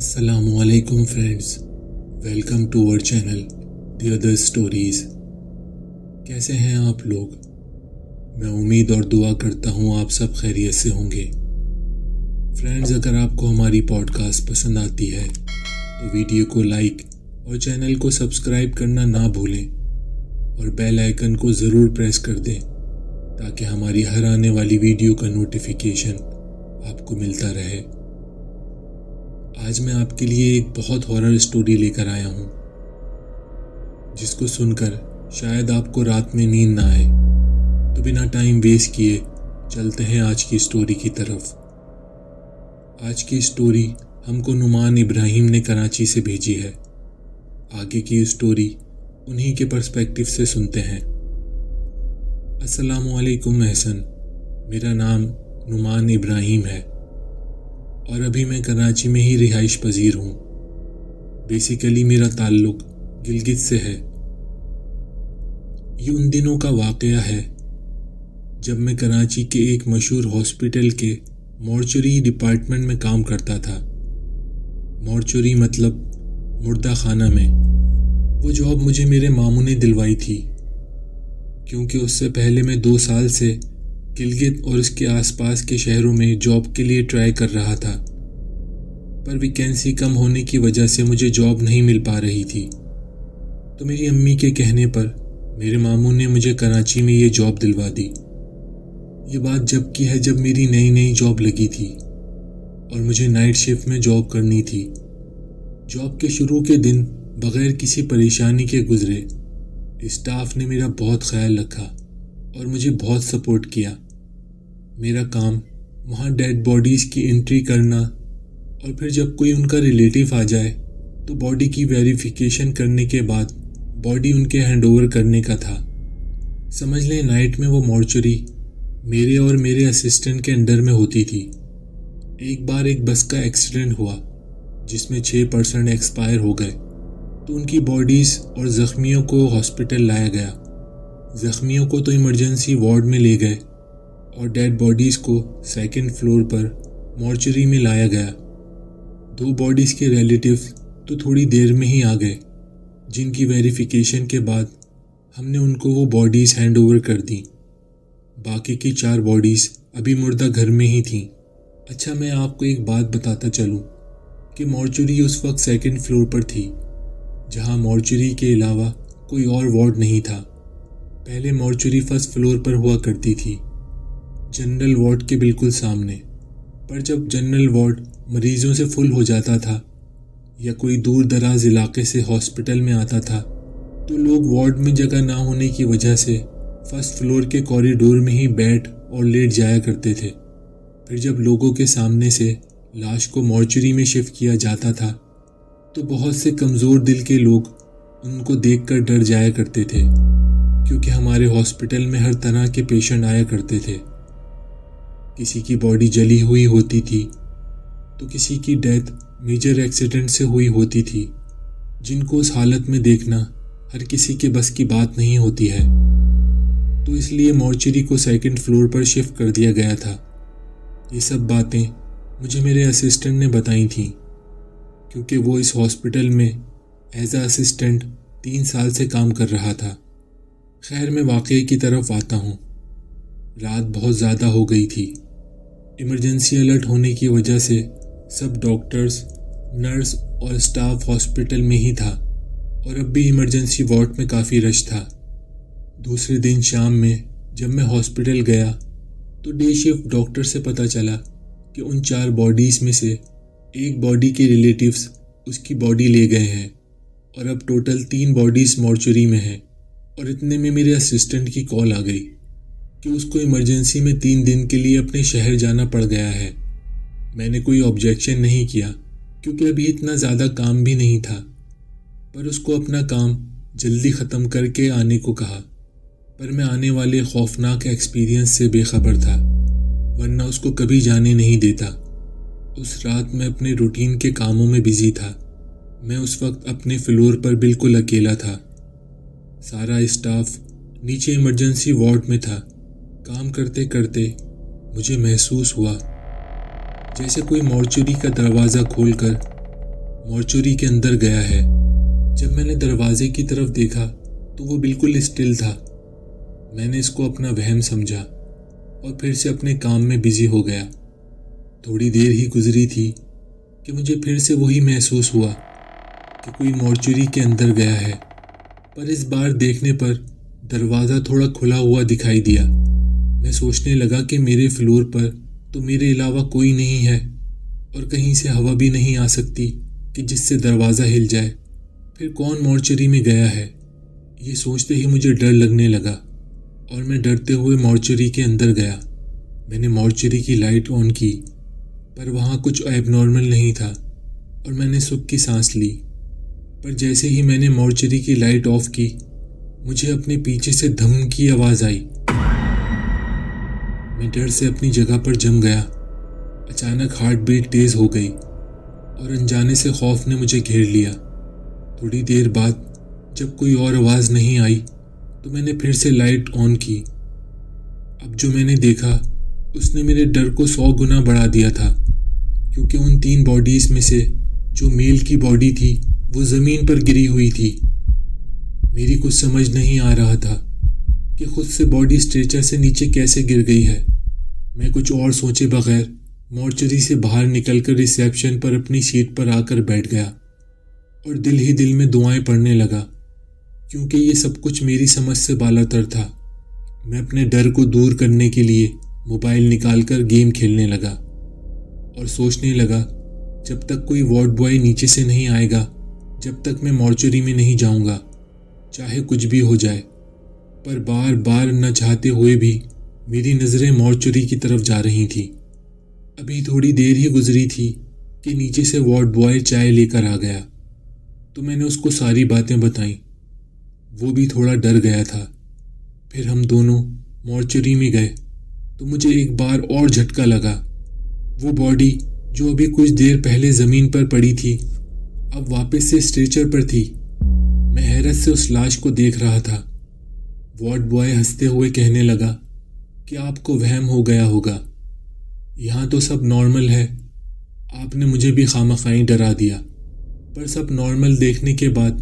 السلام علیکم friends, welcome to اور چینل دی ادر سٹوریز۔ کیسے ہیں آپ لوگ؟ میں امید اور دعا کرتا ہوں آپ سب خیریت سے ہوں گے۔ فرینڈز، اگر آپ کو ہماری پوڈ کاسٹ پسند آتی ہے تو ویڈیو کو لائک اور چینل کو سبسکرائب کرنا نہ بھولیں اور بیل آئیکن کو ضرور پریس کر دیں تاکہ ہماری ہر آنے والی ویڈیو کا نوٹیفیکیشن آپ کو ملتا رہے۔ آج میں آپ کے لیے ایک بہت ہارر سٹوری لے کر آیا ہوں جس کو سن کر شاید آپ کو رات میں نیند نہ آئے، تو بنا ٹائم ویسٹ کیے چلتے ہیں آج کی سٹوری کی طرف۔ آج کی سٹوری ہم کو نعمان ابراہیم نے کراچی سے بھیجی ہے۔ آگے کی سٹوری انہی کے پرسپیکٹیو سے سنتے ہیں۔ السلام علیکم احسن، میرا نام نعمان ابراہیم ہے اور ابھی میں کراچی میں ہی رہائش پذیر ہوں۔ بیسیکلی میرا تعلق گلگت سے ہے۔ یہ ان دنوں کا واقعہ ہے جب میں کراچی کے ایک مشہور ہاسپٹل کے مورچری ڈپارٹمنٹ میں کام کرتا تھا۔ مورچری مطلب مردہ خانہ میں۔ وہ جاب مجھے میرے ماموں نے دلوائی تھی کیونکہ اس سے پہلے میں 2 سال سے گلگت اور اس کے آس پاس کے شہروں میں جاب کے لیے ٹرائی کر رہا تھا، پر ویکینسی کم ہونے کی وجہ سے مجھے جاب نہیں مل پا رہی تھی۔ تو میری امی کے کہنے پر میرے ماموں نے مجھے کراچی میں یہ جاب دلوا دی۔ یہ بات جب کی ہے جب میری نئی جاب لگی تھی اور مجھے نائٹ شفٹ میں جاب کرنی تھی۔ جاب کے شروع کے دن بغیر کسی پریشانی کے گزرے۔ اسٹاف نے میرا بہت خیال رکھا اور مجھے بہت سپورٹ کیا۔ میرا کام وہاں ڈیڈ باڈیز کی انٹری کرنا اور پھر جب کوئی ان کا ریلیٹیو آ جائے تو باڈی کی ویریفیکیشن کرنے کے بعد باڈی ان کے ہینڈ اوور کرنے کا تھا۔ سمجھ لیں نائٹ میں وہ مورچری میرے اور میرے اسسٹنٹ کے انڈر میں ہوتی تھی۔ ایک بار ایک بس کا ایکسیڈنٹ ہوا جس میں 6% ایکسپائر ہو گئے، تو ان کی باڈیز اور زخمیوں کو ہاسپٹل لایا گیا۔ زخمیوں کو تو ایمرجنسی وارڈ میں لے گئے اور ڈیڈ باڈیز کو 2nd فلور پر مورچری میں لایا گیا۔ 2 باڈیز کے ریلیٹیوز تو تھوڑی دیر میں ہی آ گئے، جن کی ویریفیکیشن کے بعد ہم نے ان کو وہ باڈیز ہینڈ اوور کر دیں۔ باقی کی 4 باڈیز ابھی مردہ گھر میں ہی تھیں۔ اچھا، میں آپ کو ایک بات بتاتا چلوں کہ مورچری اس وقت 2nd فلور پر تھی، جہاں مورچری کے علاوہ کوئی اور وارڈ نہیں تھا۔ پہلے مورچری 1st فلور پر ہوا کرتی تھی، جنرل وارڈ کے بالکل سامنے۔ پر جب جنرل وارڈ مریضوں سے فل ہو جاتا تھا یا کوئی دور دراز علاقے سے ہاسپٹل میں آتا تھا تو لوگ وارڈ میں جگہ نہ ہونے کی وجہ سے 1st فلور کے کوریڈور میں ہی بیٹھ اور لیٹ جایا کرتے تھے۔ پھر جب لوگوں کے سامنے سے لاش کو مورچری میں شفٹ کیا جاتا تھا تو بہت سے کمزور دل کے لوگ ان کو دیکھ کر ڈر جایا کرتے تھے، کیونکہ ہمارے ہاسپٹل میں ہر طرح کے پیشنٹ آیا کرتے تھے۔ کسی کی باڈی جلی ہوئی ہوتی تھی تو کسی کی ڈیتھ میجر ایکسیڈنٹ سے ہوئی ہوتی تھی، جن کو اس حالت میں دیکھنا ہر کسی کے بس کی بات نہیں ہوتی ہے۔ تو اس لیے مورچری کو 2nd فلور پر شفٹ کر دیا گیا تھا۔ یہ سب باتیں مجھے میرے اسسٹنٹ نے بتائی تھیں، کیونکہ وہ اس ہاسپٹل میں ایز اے اسسٹنٹ 3 سال سے کام کر رہا تھا۔ خیر، میں واقعے کی طرف آتا ہوں۔ رات بہت زیادہ ہو گئی تھی۔ ایمرجنسی الرٹ ہونے کی وجہ سے سب ڈاکٹرز، نرس اور اسٹاف ہاسپٹل میں ہی تھا اور اب بھی ایمرجنسی وارڈ میں کافی رش تھا۔ دوسرے دن شام میں جب میں ہاسپٹل گیا تو ڈے شفٹ ڈاکٹر سے پتہ چلا کہ ان 4 باڈیز میں سے ایک باڈی کے ریلیٹیوز اس کی باڈی لے گئے ہیں اور اب ٹوٹل 3 باڈیز مورچری میں ہیں۔ اور اتنے میں میرے اسسٹنٹ کی کال آ گئی کہ اس کو ایمرجنسی میں 3 دن کے لیے اپنے شہر جانا پڑ گیا ہے۔ میں نے کوئی آبجیکشن نہیں کیا کیونکہ ابھی اتنا زیادہ کام بھی نہیں تھا، پر اس کو اپنا کام جلدی ختم کر کے آنے کو کہا۔ پر میں آنے والے خوفناک ایکسپیرینس سے بے خبر تھا، ورنہ اس کو کبھی جانے نہیں دیتا۔ اس رات میں اپنے روٹین کے کاموں میں بزی تھا۔ میں اس وقت اپنے فلور پر بالکل اکیلا تھا۔ سارا اسٹاف نیچے ایمرجنسی وارڈ میں تھا۔ کام کرتے کرتے مجھے محسوس ہوا جیسے کوئی مورچری کا دروازہ کھول کر مورچری کے اندر گیا ہے۔ جب میں نے دروازے کی طرف دیکھا تو وہ بالکل اسٹل تھا۔ میں نے اس کو اپنا وہم سمجھا اور پھر سے اپنے کام میں بزی ہو گیا۔ تھوڑی دیر ہی گزری تھی کہ مجھے پھر سے وہی محسوس ہوا کہ کوئی مورچری کے اندر گیا ہے، پر اس بار دیکھنے پر دروازہ تھوڑا کھلا ہوا دکھائی دیا۔ میں سوچنے لگا کہ میرے فلور پر تو میرے علاوہ کوئی نہیں ہے اور کہیں سے ہوا بھی نہیں آ سکتی کہ جس سے دروازہ ہل جائے، پھر کون مورچری میں گیا ہے؟ یہ سوچتے ہی مجھے ڈر لگنے لگا اور میں ڈرتے ہوئے مورچری کے اندر گیا۔ میں نے مورچری کی لائٹ آن کی، پر وہاں کچھ ایب نارمل نہیں تھا اور میں نے سکھ کی سانس لی۔ پر جیسے ہی میں نے مورچری کی لائٹ آف کی، مجھے اپنے پیچھے سے دھم کی آواز آئی۔ میں ڈر سے اپنی جگہ پر جم گیا۔ اچانک ہارٹ بیٹ تیز ہو گئی اور انجانے سے خوف نے مجھے گھیر لیا۔ تھوڑی دیر بعد جب کوئی اور آواز نہیں آئی تو میں نے پھر سے لائٹ آن کی۔ اب جو میں نے دیکھا اس نے میرے ڈر کو 100 گنا بڑھا دیا تھا، کیونکہ ان 3 باڈیز میں سے جو میل کی باڈی تھی وہ زمین پر گری ہوئی تھی۔ میری کچھ سمجھ نہیں آ رہا تھا کہ خود سے باڈی اسٹریچر سے نیچے کیسے گر گئی ہے۔ میں کچھ اور سوچے بغیر مورچری سے باہر نکل کر ریسیپشن پر اپنی سیٹ پر آ کر بیٹھ گیا اور دل ہی دل میں دعائیں پڑھنے لگا، کیونکہ یہ سب کچھ میری سمجھ سے بالاتر تھا۔ میں اپنے ڈر کو دور کرنے کے لیے موبائل نکال کر گیم کھیلنے لگا اور سوچنے لگا جب تک کوئی وارڈ بوائے نیچے سے نہیں آئے گا، جب تک میں مورچری میں نہیں جاؤں گا، چاہے کچھ بھی ہو جائے۔ پر بار بار نہ چاہتے ہوئے بھی میری نظریں مورچری کی طرف جا رہی تھیں۔ ابھی تھوڑی دیر ہی گزری تھی کہ نیچے سے وارڈ بوائے چائے لے کر آ گیا، تو میں نے اس کو ساری باتیں بتائیں۔ وہ بھی تھوڑا ڈر گیا تھا۔ پھر ہم دونوں مورچری میں گئے تو مجھے ایک بار اور جھٹکا لگا۔ وہ باڈی جو ابھی کچھ دیر پہلے زمین پر پڑی تھی اب واپس سے اسٹریچر پر تھی۔ میں حیرت سے اس لاش کو دیکھ رہا تھا۔ وارڈ بوائے ہنستے ہوئے کہنے لگا کہ آپ کو وہم ہو گیا ہوگا، یہاں تو سب نارمل ہے، آپ نے مجھے بھی خامخواہ ڈرا دیا۔ پر سب نارمل دیکھنے کے بعد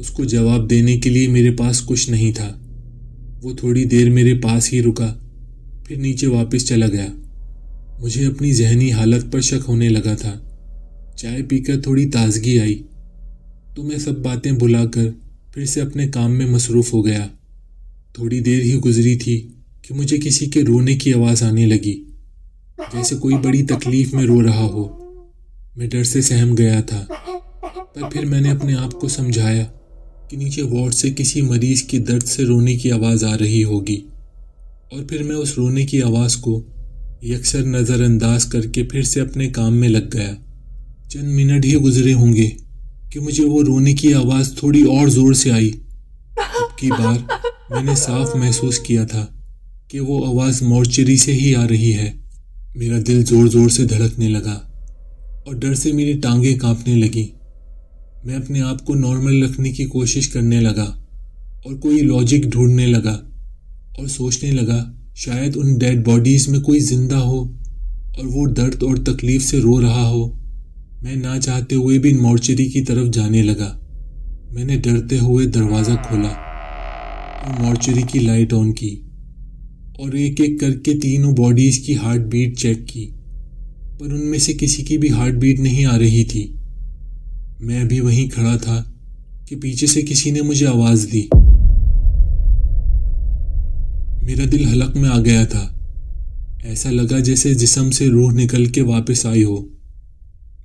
اس کو جواب دینے کے لیے میرے پاس کچھ نہیں تھا۔ وہ تھوڑی دیر میرے پاس ہی رکا، پھر نیچے واپس چلا گیا۔ مجھے اپنی ذہنی حالت پر شک ہونے لگا تھا۔ چائے پی کر تھوڑی تازگی آئی تو میں سب باتیں بھلا کر پھر سے اپنے کام میں مصروف ہو گیا۔ تھوڑی دیر ہی گزری تھی کہ مجھے کسی کے رونے کی آواز آنے لگی، جیسے کوئی بڑی تکلیف میں رو رہا ہو۔ میں ڈر سے سہم گیا تھا، پر پھر میں نے اپنے آپ کو سمجھایا کہ نیچے وارڈ سے کسی مریض کی درد سے رونے کی آواز آ رہی ہوگی، اور پھر میں اس رونے کی آواز کو یکسر نظر انداز کر کے پھر سے اپنے کام میں لگ گیا۔ چند منٹ ہی گزرے ہوں گے کہ مجھے وہ رونے کی آواز تھوڑی اور زور سے آئی۔ اب کی بار میں نے صاف محسوس کیا تھا کہ وہ آواز مورچری سے ہی آ رہی ہے۔ میرا دل زور زور سے دھڑکنے لگا اور ڈر سے میری ٹانگیں کانپنے لگیں۔ میں اپنے آپ کو نارمل رکھنے کی کوشش کرنے لگا اور کوئی لاجک ڈھونڈنے لگا اور سوچنے لگا شاید ان ڈیڈ باڈیز میں کوئی زندہ ہو اور وہ درد اور تکلیف سے رو رہا ہو۔ میں نہ چاہتے ہوئے بھی مورچری کی طرف جانے لگا۔ میں نے ڈرتے ہوئے دروازہ کھولا اور مورچری کی لائٹ آن کی اور ایک ایک کر کے تینوں باڈیز کی ہارٹ بیٹ چیک کی، پر ان میں سے کسی کی بھی ہارٹ بیٹ نہیں آ رہی تھی۔ میں ابھی وہیں کھڑا تھا کہ پیچھے سے کسی نے مجھے آواز دی۔ میرا دل حلق میں آ گیا تھا۔ ایسا لگا جیسے جسم سے روح نکل کے واپس آئی ہو۔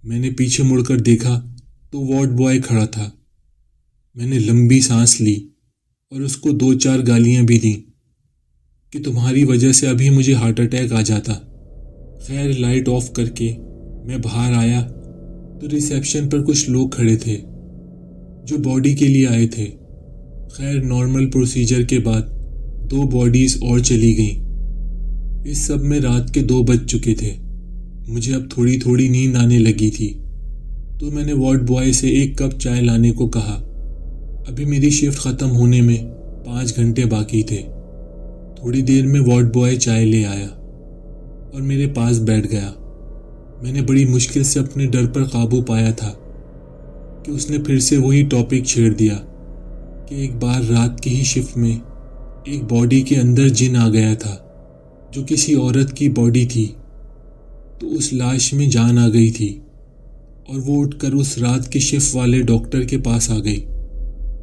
میں نے پیچھے مڑ کر دیکھا تو وارڈ بوائے کھڑا تھا۔ میں نے لمبی سانس لی اور اس کو 2-4 گالیاں بھی دیں کہ تمہاری وجہ سے ابھی مجھے ہارٹ اٹیک آ جاتا۔ خیر لائٹ آف کر کے میں باہر آیا تو ریسیپشن پر کچھ لوگ کھڑے تھے جو باڈی کے لیے آئے تھے۔ خیر نارمل پروسیجر کے بعد 2 باڈیز اور چلی گئیں۔ اس سب میں رات کے 2 بج چکے تھے۔ مجھے اب تھوڑی تھوڑی نیند آنے لگی تھی تو میں نے وارڈ بوائے سے 1 کپ چائے لانے کو کہا۔ ابھی میری شفٹ ختم ہونے میں 5 گھنٹے باقی تھے۔ تھوڑی دیر میں وارڈ بوائے چائے لے آیا اور میرے پاس بیٹھ گیا۔ میں نے بڑی مشکل سے اپنے ڈر پر قابو پایا تھا کہ اس نے پھر سے وہی ٹاپک چھیڑ دیا کہ ایک بار رات کی ہی شفٹ میں ایک باڈی کے اندر جن آ گیا تھا جو کسی عورت کی باڈی تھی، تو اس لاش میں جان آ گئی تھی اور وہ اٹھ کر اس رات کے شفٹ والے ڈاکٹر کے پاس آ گئی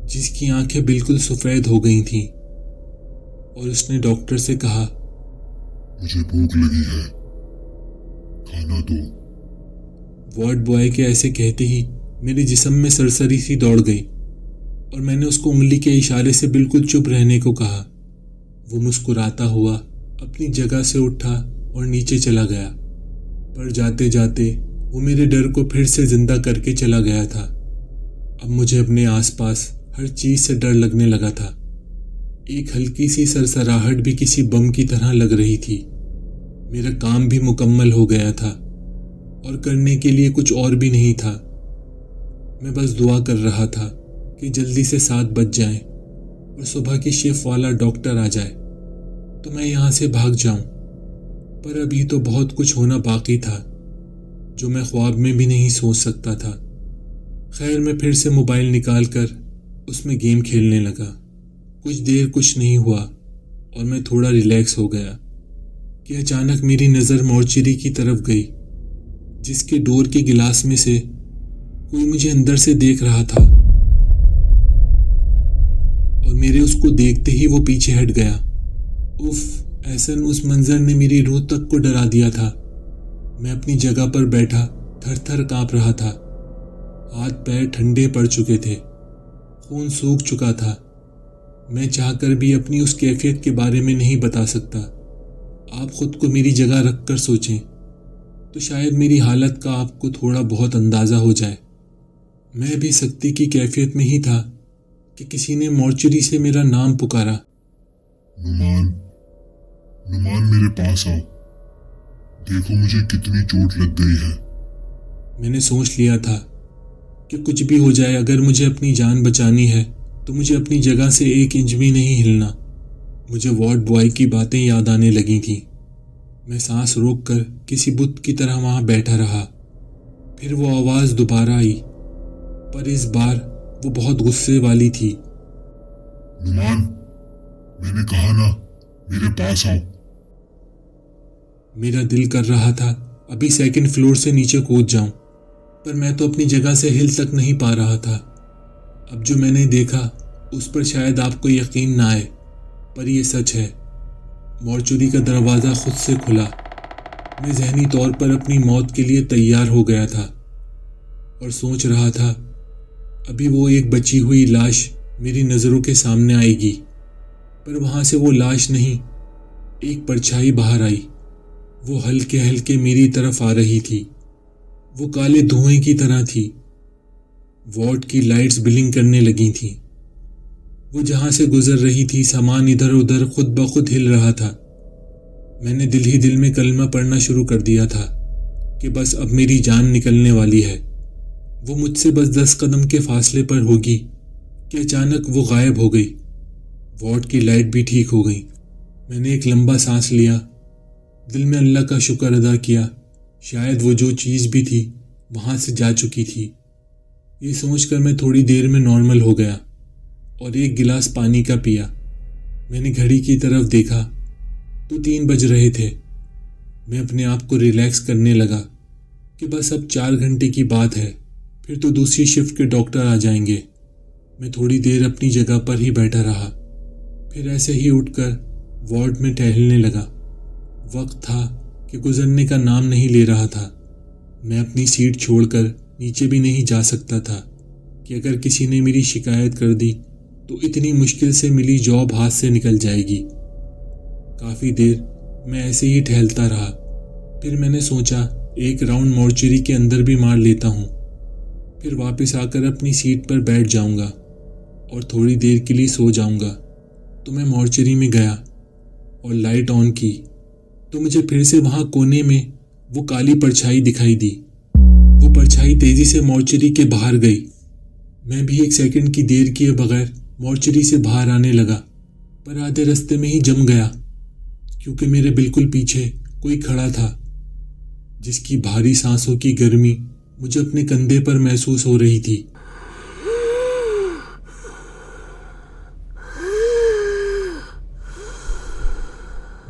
جس کی آنکھیں بالکل سفید ہو گئی تھیں، اور اس نے ڈاکٹر سے کہا، مجھے بھوک لگی ہے، کھانا دو۔ وارڈ بوائے کے ایسے کہتے ہی میرے جسم میں سرسری سی دوڑ گئی اور میں نے اس کو انگلی کے اشارے سے بالکل چپ رہنے کو کہا۔ وہ مسکراتا ہوا اپنی جگہ سے اٹھا اور نیچے چلا گیا، پر جاتے جاتے وہ میرے ڈر کو پھر سے زندہ کر کے چلا گیا تھا۔ اب مجھے اپنے آس پاس ہر چیز سے ڈر لگنے لگا تھا۔ ایک ہلکی سی سرسراہٹ بھی کسی بم کی طرح لگ رہی تھی۔ میرا کام بھی مکمل ہو گیا تھا اور کرنے کے لیے کچھ اور بھی نہیں تھا۔ میں بس دعا کر رہا تھا کہ جلدی سے 7 بج جائیں اور صبح کی شفٹ والا ڈاکٹر آ جائے تو میں یہاں سے بھاگ جاؤں، پر ابھی تو بہت کچھ ہونا باقی تھا جو میں خواب میں بھی نہیں سوچ سکتا تھا۔ خیر، میں پھر سے موبائل نکال کر اس میں گیم کھیلنے لگا۔ کچھ دیر کچھ نہیں ہوا اور میں تھوڑا ریلیکس ہو گیا کہ اچانک میری نظر مورچری کی طرف گئی جس کے ڈور کے گلاس میں سے کوئی مجھے اندر سے دیکھ رہا تھا، اور میرے اس کو دیکھتے ہی وہ پیچھے ہٹ گیا۔ اف، ایسن اس منظر نے میری روح تک کو ڈرا دیا تھا۔ میں اپنی جگہ پر بیٹھا تھر تھر کانپ رہا تھا، ہاتھ پیر ٹھنڈے پڑ چکے تھے، خون سوکھ چکا تھا۔ میں چاہ کر بھی اپنی اس کیفیت کے بارے میں نہیں بتا سکتا۔ آپ خود کو میری جگہ رکھ کر سوچیں تو شاید میری حالت کا آپ کو تھوڑا بہت اندازہ ہو جائے۔ میں بھی سکتی کی کیفیت میں ہی تھا کہ کسی نے مورچری سے میرا نام پکارا، نعمان میرے پاس آؤ، دیکھو مجھے کتنی چوٹ لگ گئی ہے۔ میں نے سوچ لیا تھا کہ کچھ بھی ہو جائے، اگر مجھے اپنی جان بچانی ہے تو مجھے اپنی جگہ سے 1 انچ بھی نہیں ہلنا۔ مجھے وارڈ بوائے کی باتیں یاد آنے لگی تھیں۔ میں سانس روک کر کسی بت کی طرح وہاں بیٹھا رہا۔ پھر وہ آواز دوبارہ آئی، پر اس بار وہ بہت غصے والی تھی۔ نعمان، میں نے کہا نا، میرے پاس آؤ۔ میرا دل کر رہا تھا ابھی 2nd فلور سے نیچے کود جاؤں، پر میں تو اپنی جگہ سے ہل تک نہیں پا رہا تھا۔ اب جو میں نے دیکھا اس پر شاید آپ کو یقین نہ آئے، پر یہ سچ ہے۔ مورچری کا دروازہ خود سے کھلا۔ میں ذہنی طور پر اپنی موت کے لیے تیار ہو گیا تھا اور سوچ رہا تھا ابھی وہ ایک بچی ہوئی لاش میری نظروں کے سامنے آئے گی، پر وہاں سے وہ لاش نہیں، ایک پرچھائی باہر آئی۔ وہ ہلکے ہلکے میری طرف آ رہی تھی۔ وہ کالے دھوئیں کی طرح تھی۔ وارڈ کی لائٹس بلنک کرنے لگی تھیں۔ وہ جہاں سے گزر رہی تھی سامان ادھر ادھر خود بخود ہل رہا تھا۔ میں نے دل ہی دل میں کلمہ پڑھنا شروع کر دیا تھا کہ بس اب میری جان نکلنے والی ہے۔ وہ مجھ سے بس 10 قدم کے فاصلے پر ہوگی کہ اچانک وہ غائب ہو گئی۔ وارڈ کی لائٹ بھی ٹھیک ہو گئی۔ میں نے ایک لمبا سانس لیا، دل میں اللہ کا شکر ادا کیا، شاید وہ جو چیز بھی تھی وہاں سے جا چکی تھی۔ یہ سوچ کر میں تھوڑی دیر میں نارمل ہو گیا اور ایک گلاس پانی کا پیا۔ میں نے گھڑی کی طرف دیکھا تو 3 بج رہے تھے۔ میں اپنے آپ کو ریلیکس کرنے لگا کہ بس اب 4 گھنٹے کی بات ہے، پھر تو دوسری شفٹ کے ڈاکٹر آ جائیں گے۔ میں تھوڑی دیر اپنی جگہ پر ہی بیٹھا رہا، پھر ایسے ہی اٹھ کر وارڈ میں ٹہلنے لگا۔ وقت تھا کہ گزرنے کا نام نہیں لے رہا تھا۔ میں اپنی سیٹ چھوڑ کر نیچے بھی نہیں جا سکتا تھا کہ اگر کسی نے میری شکایت کر دی تو اتنی مشکل سے ملی جاب ہاتھ سے نکل جائے گی۔ کافی دیر میں ایسے ہی ٹہلتا رہا، پھر میں نے سوچا ایک راؤنڈ مورچری کے اندر بھی مار لیتا ہوں، پھر واپس آ کر اپنی سیٹ پر بیٹھ جاؤں گا اور تھوڑی دیر کے لیے سو جاؤں گا۔ تو میں مورچری میں گیا اور لائٹ آن کی تو مجھے پھر سے وہاں کونے میں وہ کالی پرچھائی دکھائی دی۔ وہ پرچھائی تیزی سے مورچری کے باہر گئی۔ میں بھی 1 سیکنڈ کی دیر کیے بغیر مورچری سے باہر آنے لگا، پر آدھے رستے میں ہی جم گیا کیونکہ میرے بالکل پیچھے کوئی کھڑا تھا جس کی بھاری سانسوں کی گرمی مجھے اپنے کندھے پر محسوس ہو رہی تھی۔